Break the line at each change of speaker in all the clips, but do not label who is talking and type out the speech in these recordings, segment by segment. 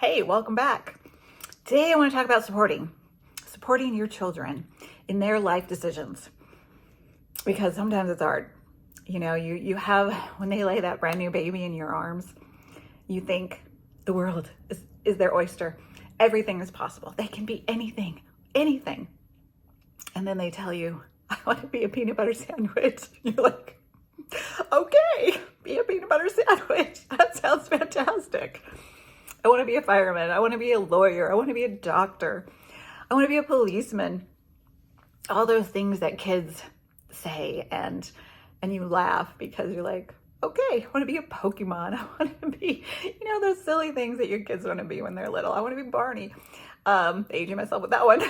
Hey, welcome back. Today I want to talk about supporting your children in their life decisions, because sometimes it's hard. You have, when they lay that brand new baby in your arms, you think the world is their oyster. Everything is possible. They can be anything. And then they tell you, I want to be a peanut butter sandwich. You're like, okay, be a peanut butter sandwich. That sounds fantastic. I want to be a fireman. I want to be a lawyer. I want to be a doctor. I want to be a policeman. All those things that kids say, and you laugh because you're like, okay, I want to be a Pokemon. I want to be, those silly things that your kids want to be when they're little. I want to be Barney. Aging myself with that one.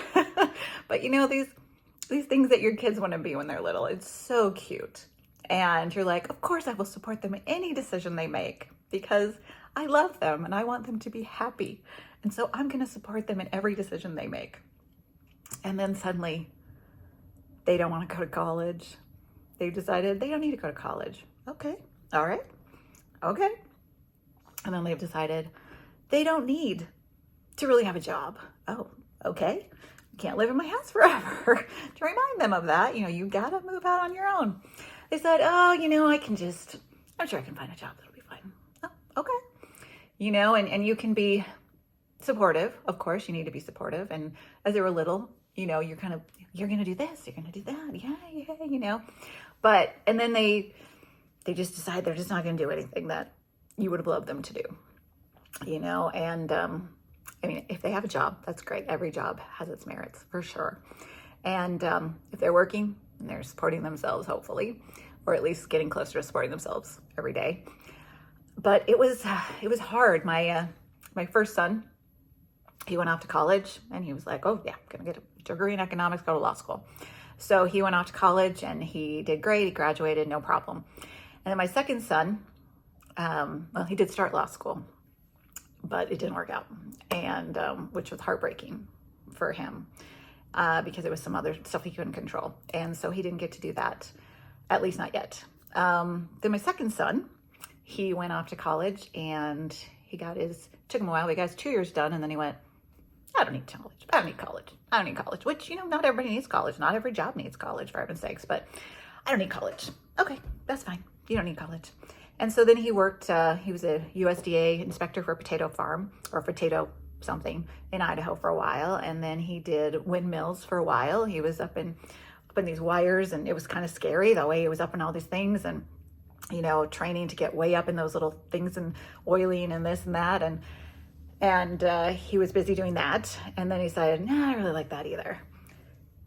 But these things that your kids want to be when they're little, it's so cute. And you're like, of course I will support them in any decision they make because I love them and I want them to be happy. And so I'm going to support them in every decision they make. And then suddenly they don't want to go to college. They've decided they don't need to go to college. Okay. All right. Okay. And then they've decided they don't need to really have a job. Oh, okay. You can't live in my house forever. To remind them of that, you got to move out on your own. They said, I'm sure I can find a job that'll be fine. Oh, okay. And you can be supportive. Of course, you need to be supportive. And as they were little, you're going to do this, you're going to do that. Yeah. And then they just decide they're just not going to do anything that you would have loved them to do, and, if they have a job, that's great. Every job has its merits for sure. And, if they're working and they're supporting themselves, hopefully, or at least getting closer to supporting themselves every day. But it was hard. My first son, he went off to college and he was like, oh yeah, I'm going to get a degree in economics, go to law school. So he went off to college and he did great. He graduated, no problem. And then my second son, he did start law school, but it didn't work out. And, which was heartbreaking for him, because there was some other stuff he couldn't control. And so he didn't get to do that, at least not yet. Then my second son, he went off to college and took him a while. He got his 2 years done. And then he went, I don't need college, which, not everybody needs college. Not every job needs college, for heaven's sakes, but I don't need college. Okay, that's fine. You don't need college. And so then he worked, he was a USDA inspector for a potato farm or potato something in Idaho for a while. And then he did windmills for a while. He was up in these wires, and it was kind of scary the way he was up in all these things, and, training to get way up in those little things and oiling and this and that. And he was busy doing that. And then he decided, I don't really like that either.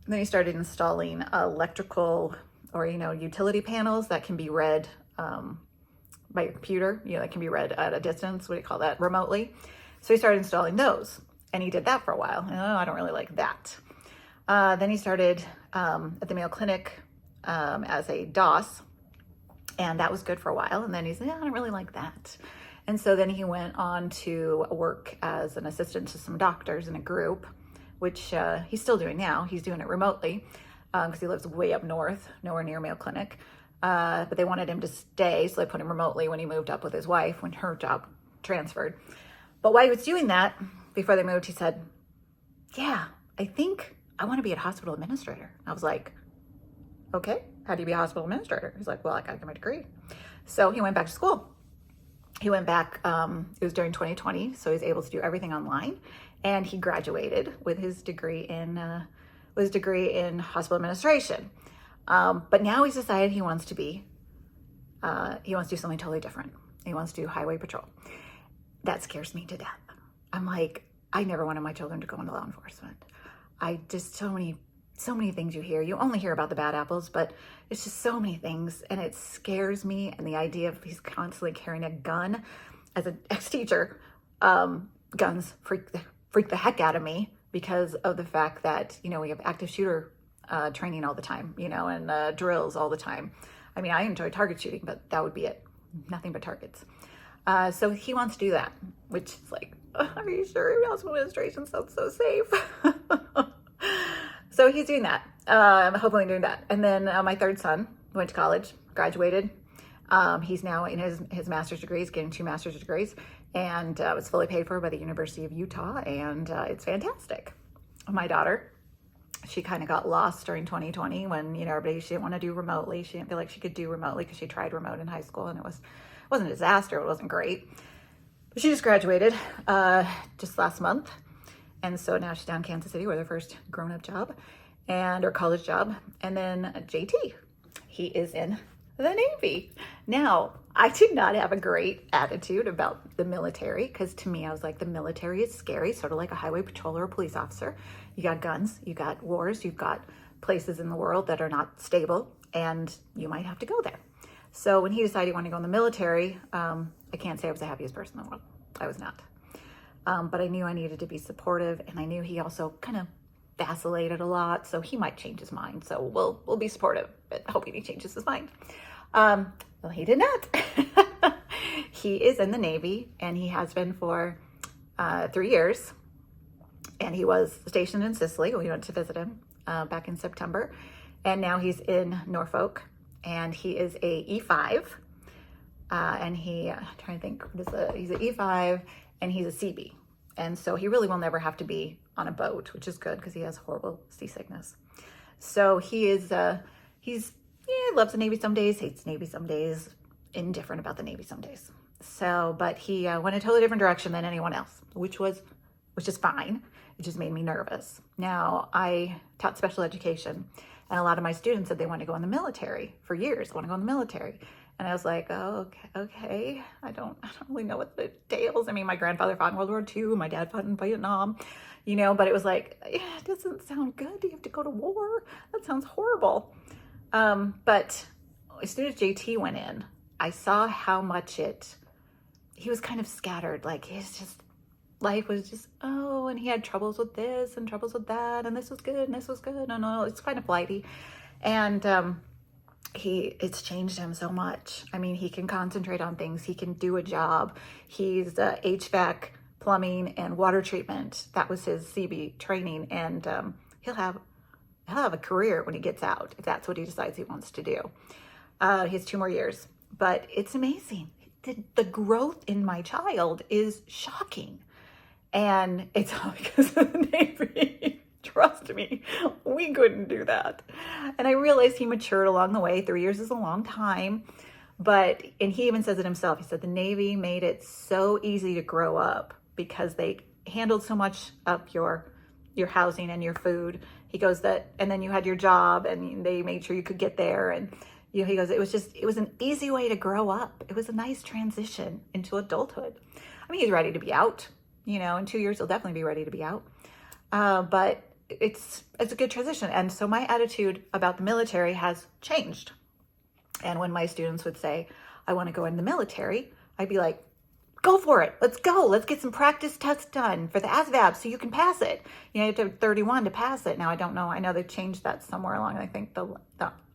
And then he started installing electrical or, utility panels that can be read by your computer, that can be read at a distance. What do you call that? Remotely. So he started installing those, and he did that for a while. I don't really like that. Then he started at the Mayo Clinic as a DOS, and that was good for a while. And then he said, I don't really like that. And so then he went on to work as an assistant to some doctors in a group, which he's still doing now. He's doing it remotely because he lives way up north, nowhere near Mayo Clinic. But they wanted him to stay, so they put him remotely when he moved up with his wife, when her job transferred. But while he was doing that, before they moved, he said, yeah, I think I want to be a hospital administrator. I was like, okay, how do you be a hospital administrator? He's like, well, I got to get my degree. So he went back to school. He went back, it was during 2020, so he was able to do everything online. And he graduated with his degree in hospital administration. But now he's decided he wants to do something totally different. He wants to do highway patrol. That scares me to death. I'm like, I never wanted my children to go into law enforcement. I just, so many things you hear. You only hear about the bad apples, but it's just so many things, and it scares me. And the idea of he's constantly carrying a gun, as an ex-teacher, guns freak the heck out of me because of the fact that, we have active shooter training all the time, and drills all the time. I mean, I enjoy target shooting, but that would be it. Nothing but targets. So he wants to do that, which is like, are you sure hospital administration sounds so safe? So he's doing that, hopefully doing that. And then my third son went to college, graduated. He's now in his master's degrees, getting 2 master's degrees. and it's fully paid for by the University of Utah, and it's fantastic. My daughter, she kind of got lost during 2020 when, she didn't want to do remotely. She didn't feel like she could do remotely because she tried remote in high school, and it wasn't a disaster. It wasn't great. But she just graduated just last month. And so now she's down in Kansas City with her first grown-up job and her college job. And then JT, he is in the Navy. Now, I did not have a great attitude about the military because to me, I was like, the military is scary, sort of like a highway patrol or a police officer. You got guns, you got wars, you've got places in the world that are not stable, and you might have to go there. So when he decided he wanted to go in the military, I can't say I was the happiest person in the world. I was not. But I knew I needed to be supportive, and I knew he also kind of vacillated a lot, so he might change his mind. So we'll be supportive, but hoping he changes his mind. Well, he did not. He is in the Navy, and he has been for 3 years. And he was stationed in Sicily. We went to visit him back in September. And now he's in Norfolk, and he is a E5. And I'm trying to think, he's an E5, and he's a CB. And so he really will never have to be on a boat, which is good because he has horrible seasickness. So he loves the Navy some days, hates the Navy some days, indifferent about the Navy some days. So, but he went a totally different direction than anyone else, which is fine. It just made me nervous. Now, I taught special education, and a lot of my students said they want to go in the military for years. I want to go in the military. And I was like, oh, okay. I don't really know what it entails. I mean, my grandfather fought in World War II. My dad fought in Vietnam, but it was like, it doesn't sound good. Do you have to go to war? That sounds horrible. But as soon as JT went in, I saw how much he was kind of scattered. Like life was just, and he had troubles with this and troubles with that. And this was good and this was good. No, it's kind of flighty. And, it's changed him so much. I mean, he can concentrate on things. He can do a job. He's HVAC, plumbing, and water treatment. That was his CB training. And, he'll have a career when he gets out, if that's what he decides he wants to do. He has 2 more years, but it's amazing. The growth in my child is shocking. And it's all because of the Navy. Trust me, we couldn't do that. And I realized he matured along the way. 3 years is a long time. And he even says it himself. He said the Navy made it so easy to grow up because they handled so much of your housing and your food. He goes and then you had your job and they made sure you could get there. And he goes, it was an easy way to grow up. It was a nice transition into adulthood. I mean, he's ready to be out, in 2 years, he'll definitely be ready to be out. But it's a good transition. And so my attitude about the military has changed. And when my students would say, I want to go in the military, I'd be like, go for it. Let's go. Let's get some practice tests done for the ASVAB so you can pass it. You have to have 31 to pass it. Now, I don't know. I know they've changed that somewhere along. I think the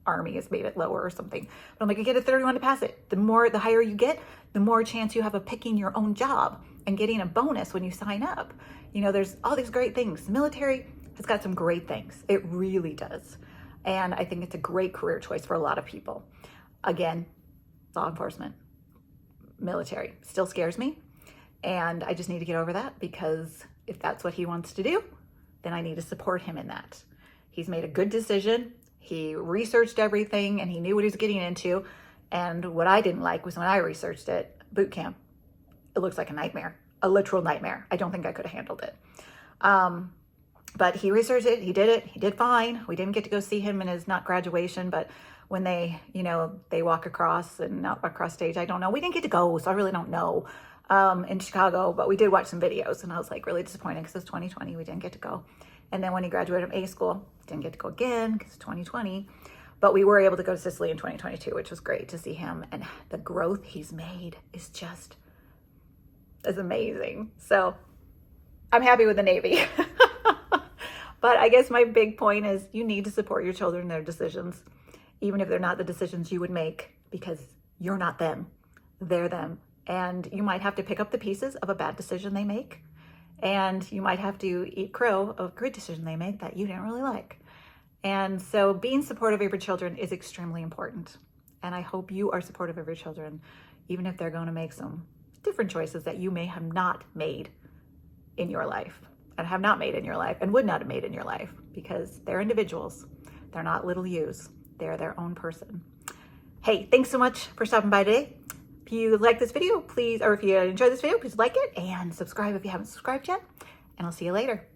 Army has made it lower or something. But I'm like, you get a 31 to pass it. The higher you get, the more chance you have of picking your own job and getting a bonus when you sign up. There's all these great things. The military has got some great things. It really does. And I think it's a great career choice for a lot of people. Again, law enforcement, military still scares me. And I just need to get over that because if that's what he wants to do, then I need to support him in that. He's made a good decision. He researched everything and he knew what he was getting into. And what I didn't like was when I researched it, boot camp, it looks like a nightmare, a literal nightmare. I don't think I could have handled it. But he researched it, he did it, he did fine. We didn't get to go see him in his not graduation, but when they walk across and not across stage, I don't know. We didn't get to go, so I really don't know in Chicago, but we did watch some videos and I was like really disappointed because it's 2020, we didn't get to go. And then when he graduated from A school, didn't get to go again because it's 2020, but we were able to go to Sicily in 2022, which was great to see him. And the growth he's made is amazing. So I'm happy with the Navy. But I guess my big point is you need to support your children in their decisions, even if they're not the decisions you would make, because you're not them, they're them. And you might have to pick up the pieces of a bad decision they make. And you might have to eat crow of a good decision they make that you didn't really like. And so being supportive of your children is extremely important. And I hope you are supportive of your children, even if they're going to make some different choices that you may have not made in your life and have not made in your life and would not have made in your life, because they're individuals. They're not little yous. They're their own person. Hey, thanks so much for stopping by today. If you like this video, please, or if you enjoyed this video, please like it and subscribe if you haven't subscribed yet. And I'll see you later.